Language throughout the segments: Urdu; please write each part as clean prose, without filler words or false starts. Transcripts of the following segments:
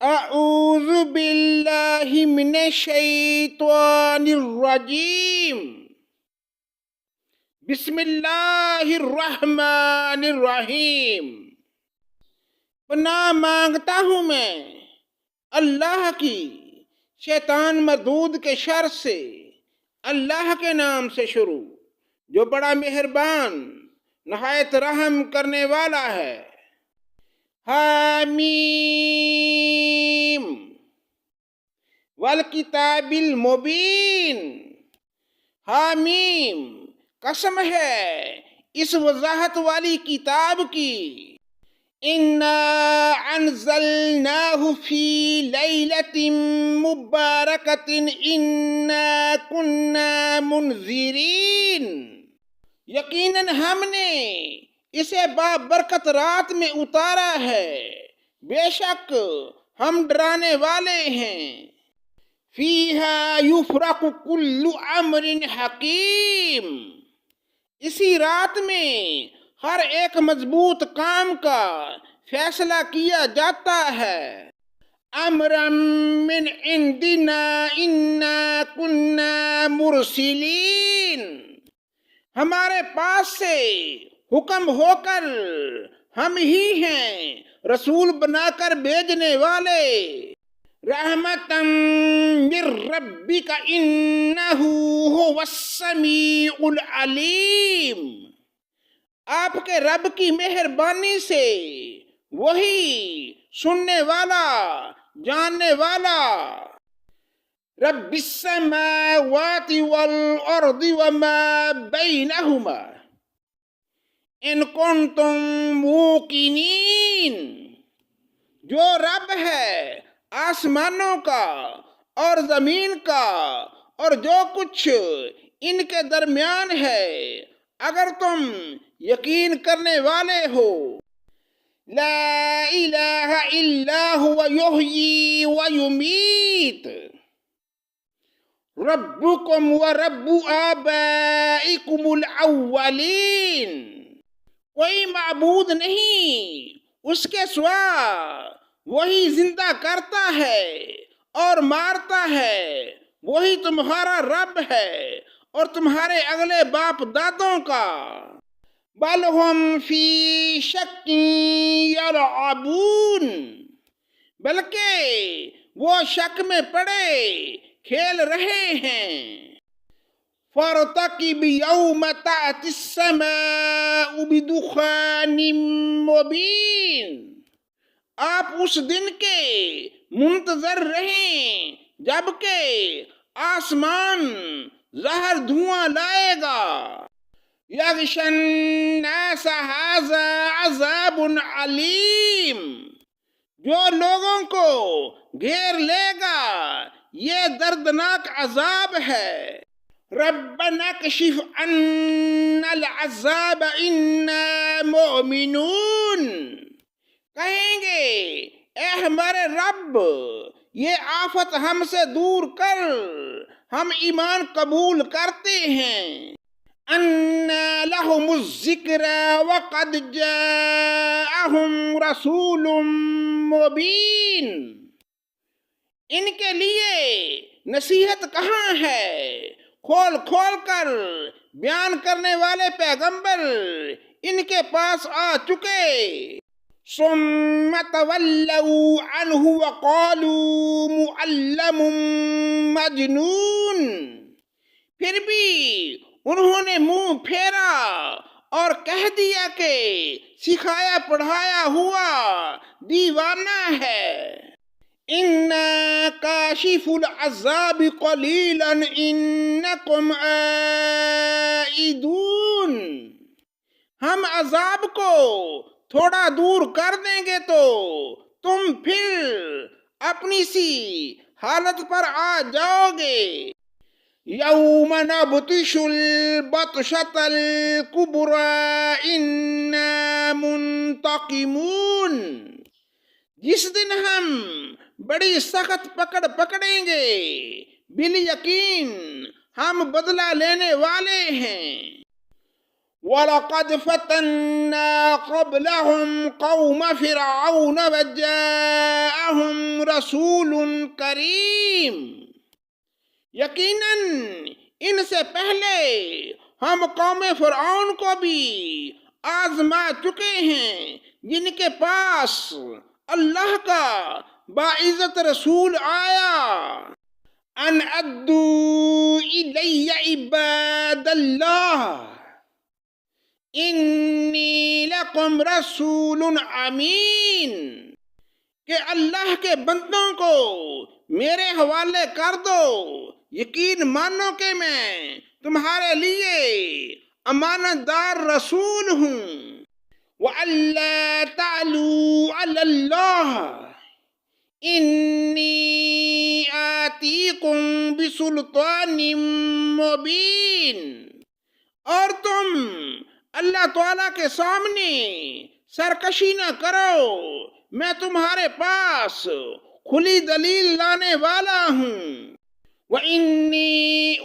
اعوذ باللہ من الشیطان الرجیم بسم اللہ الرحمن الرحیم۔ پناہ مانگتا ہوں میں اللہ کی شیطان مردود کے شر سے، اللہ کے نام سے شروع جو بڑا مہربان نہایت رحم کرنے والا ہے۔ حامیم والکتاب المبین۔ حامیم قسم ہے اس وضاحت والی کتاب کی۔ انا انزلناہ فی لیلۃ مبارکۃ انا کنا منذرین۔ یقیناً ہم نے اسے بابرکت رات میں اتارا ہے، بے شک ہم ڈرانے والے ہیں۔ فیہا یفرق کل امر حکیم۔ اسی رات میں ہر ایک مضبوط کام کا فیصلہ کیا جاتا ہے۔ امرا من عندنا انا کنا مرسلین۔ ہمارے پاس سے حکم ہو کر ہم ہی ہیں رسول بنا کر بھیجنے والے۔ رحمتا من ربک انہ ھو السمیع العلیم۔ آپ کے رب کی مہربانی سے وہی سننے والا جاننے والا۔ رب السماوات والارض وما بینہما ان کنتم موقنین۔ جو رب ہے آسمانوں کا اور زمین کا اور جو کچھ ان کے درمیان ہے، اگر تم یقین کرنے والے ہو۔ لا الہ الا هو یحیی ویمیت۔ ربکم ورب آبائکم الاولین۔ کوئی معبود نہیں اس کے سوا، وہی زندہ کرتا ہے اور مارتا ہے، وہی تمہارا رب ہے اور تمہارے اگلے باپ دادوں کا۔ بل ہم فی شک یلعبون۔ بلکہ وہ شک میں پڑے کھیل رہے ہیں۔ فارتقب یوم تأتی السماء بدخان مبین۔ آپ اس دن کے منتظر رہیں جبکہ آسمان ظاہر دھواں لائے گا۔ یغشی الناس ھذا عذاب علیم۔ جو لوگوں کو گھیر لے گا یہ دردناک عذاب ہے۔ ربنا اکشف عنا العذاب انا مؤمنون۔ کہیں گے اے ہمارے رب یہ آفت ہم سے دور کر، ہم ایمان قبول کرتے ہیں۔ انا لهم الذکری وقد جاءهم رسول مبین۔ ان کے لیے نصیحت کہاں ہے، کھول کھول کر بیان کرنے والے پیغمبر ان کے پاس آ چکے۔ ثم تولوا عنہ وقالوا معلم مجنون۔ پھر بھی انہوں نے منہ پھیرا اور کہہ دیا کہ سکھایا پڑھایا ہوا دیوانہ ہے۔ انا کاشف العذاب قلیلا انکم عائدون۔ ہم عذاب کو تھوڑا دور کر دیں گے تو تم پھر اپنی سی حالت پر آ جاؤ گے۔ یوم نبطش البطشۃ الکبریٰ انا منتقمون۔ جس دن ہم بڑی سخت پکڑ پکڑیں گے، بالیقین ہم بدلہ لینے والے ہیں۔ وَلَقَدْ فَتَنَّا قَبْلَهُمْ قَوْمَ فِرْعَوْنَ وَجَاءَهُمْ رَسُولٌ كَرِيمٌ، یقیناً ان سے پہلے ہم قوم فرعون کو بھی آزما چکے ہیں، جن کے پاس اللہ کا باعزت رسول آیا، ان ادو الی عباد اللہ انی لکم رسول امین، کہ اللہ کے بندوں کو میرے حوالے کر دو، یقین مانو کہ میں تمہارے لیے امانت دار رسول ہوں۔ وَأَلَّا تَعْلُوا عَلَى اللَّهِ إِنِّي آتِيكُمْ بِسُلْطَانٍ مُبِينٍ، اور تم اللہ تعالیٰ کے سامنے سرکشی نہ کرو، میں تمہارے پاس کھلی دلیل لانے والا ہوں۔ وَإِنِّي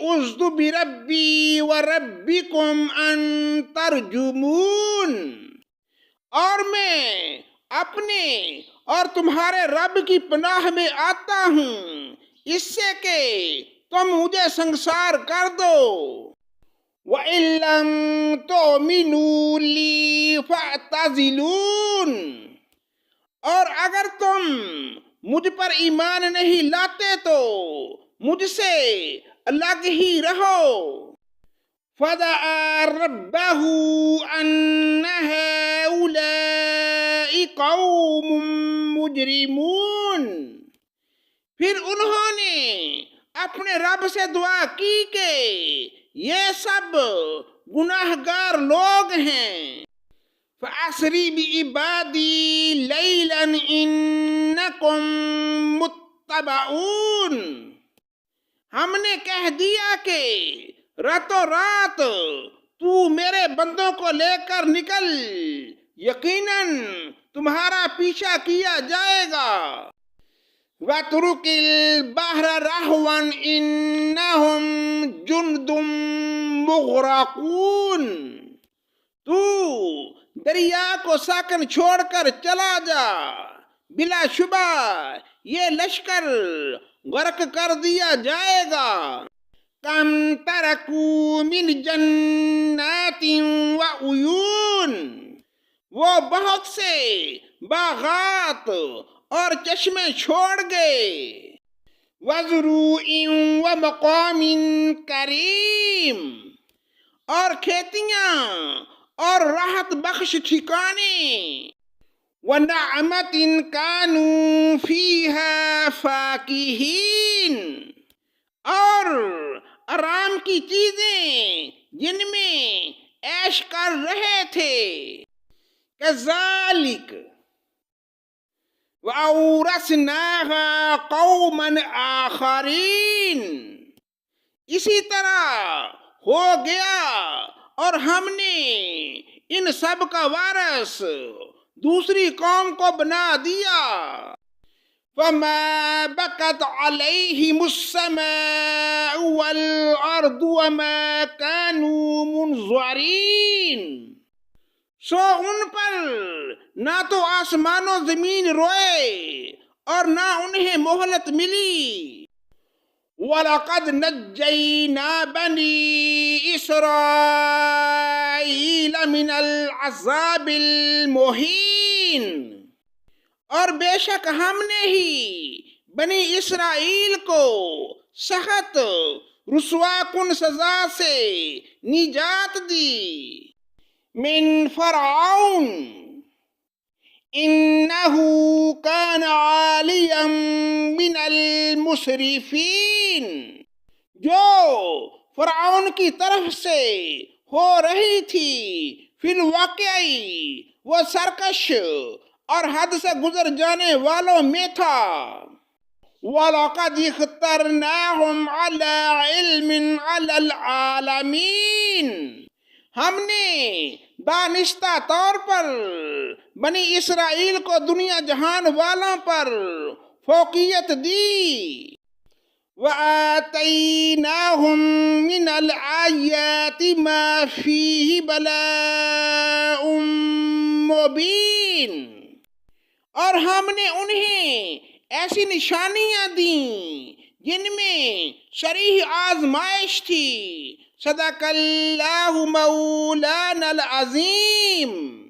عُذْتُ بِرَبِّي وَرَبِّكُمْ أَن تَرْجُمُونِ، اور میں اپنے اور تمہارے رب کی پناہ میں آتا ہوں اس سے کہ تم مجھے سنگسار کر دو۔ وَإِن لَّمْ تُؤْمِنُوا لِي فَاعْتَزِلُونِ، اور اگر تم مجھ پر ایمان نہیں لاتے تو مجھ سے الگ ہی رہو۔ فَدَعَا رَبَّهُ أَنَّ هَٰؤُلَاءِ قَوْمٌ مُجْرِمُونَ، پھر انہوں نے اپنے رب سے دعا کی کہ یہ سب گناہگار لوگ ہیں۔ فَأَسْرِ بِعِبَادِي لَيْلًا إِنَّكُمْ مُتَّبَعُونَ، ہم نے کہہ دیا کہ راتوں رات تو میرے بندوں کو لے کر نکل، یقیناً تمہارا پیچھا کیا جائے گا۔ وَاتْرُكِ الْبَحْرَ رَهْوًا إِنَّهُمْ جُنْدٌ مُغْرَقُونَ، تو دریا کو ساکن چھوڑ کر چلا جا، بلا شبہ یہ لشکر غرق کر دیا جائے گا۔ کم ترکوا من جنات وعیون، وہ بہت سے باغات اور چشمے چھوڑ گئے۔ وزروع ومقام کریم، اور کھیتیاں اور راحت بخش ٹھکانے۔ وَنَعْمَةٍ كَانُوا فِيهَا فَاكِهِينَ، اور آرام کی چیزیں جن میں عیش کر رہے تھے۔ كَذَلِكَ وَأَوْرَثْنَاهَا قَوْمًا آخَرِينَ، اسی طرح ہو گیا اور ہم نے ان سب کا وارث دوسری قوم کو بنا دیا۔ فَمَا بَكَتْ عَلَيْهِمُ السَّمَاءُ وَالْأَرْضُ وَمَا كَانُوا مُنظَرِينَ، سو ان پر نہ تو آسمان و زمین روئے اور نہ انہیں مہلت ملی۔ وَلَقَدْ نَجَّيْنَا بَنِي إِسْرَائِيلَ مِنَ الْعَذَابِ الْمُهِينِ، اور بے شک ہم نے ہی بنی اسرائیل کو سخت رسوا کن سزا سے نجات دی۔ من فرعون انہ کان عالیا من المسرفین، جو فرعون کی طرف سے ہو رہی تھی فی الواقعی وہ سرکش اور حد سے گزر جانے والوں میں تھا۔ وَلَقَدْ اخْتَرْنَاهُمْ عَلَى عِلْمٍ عَلَى الْعَالَمِينَ، ہم نے دانستہ طور پر بنی اسرائیل کو دنیا جہان والوں پر فوقیت دی۔ وَآتَيْنَاهُمْ مِنَ الْآيَاتِ مَا فِيهِ بَلَاءٌ مُبِينٌ، اور ہم نے انہیں ایسی نشانیاں دیں جن میں صریح آزمائش تھی۔ صدق اللہ مولانا العظیم۔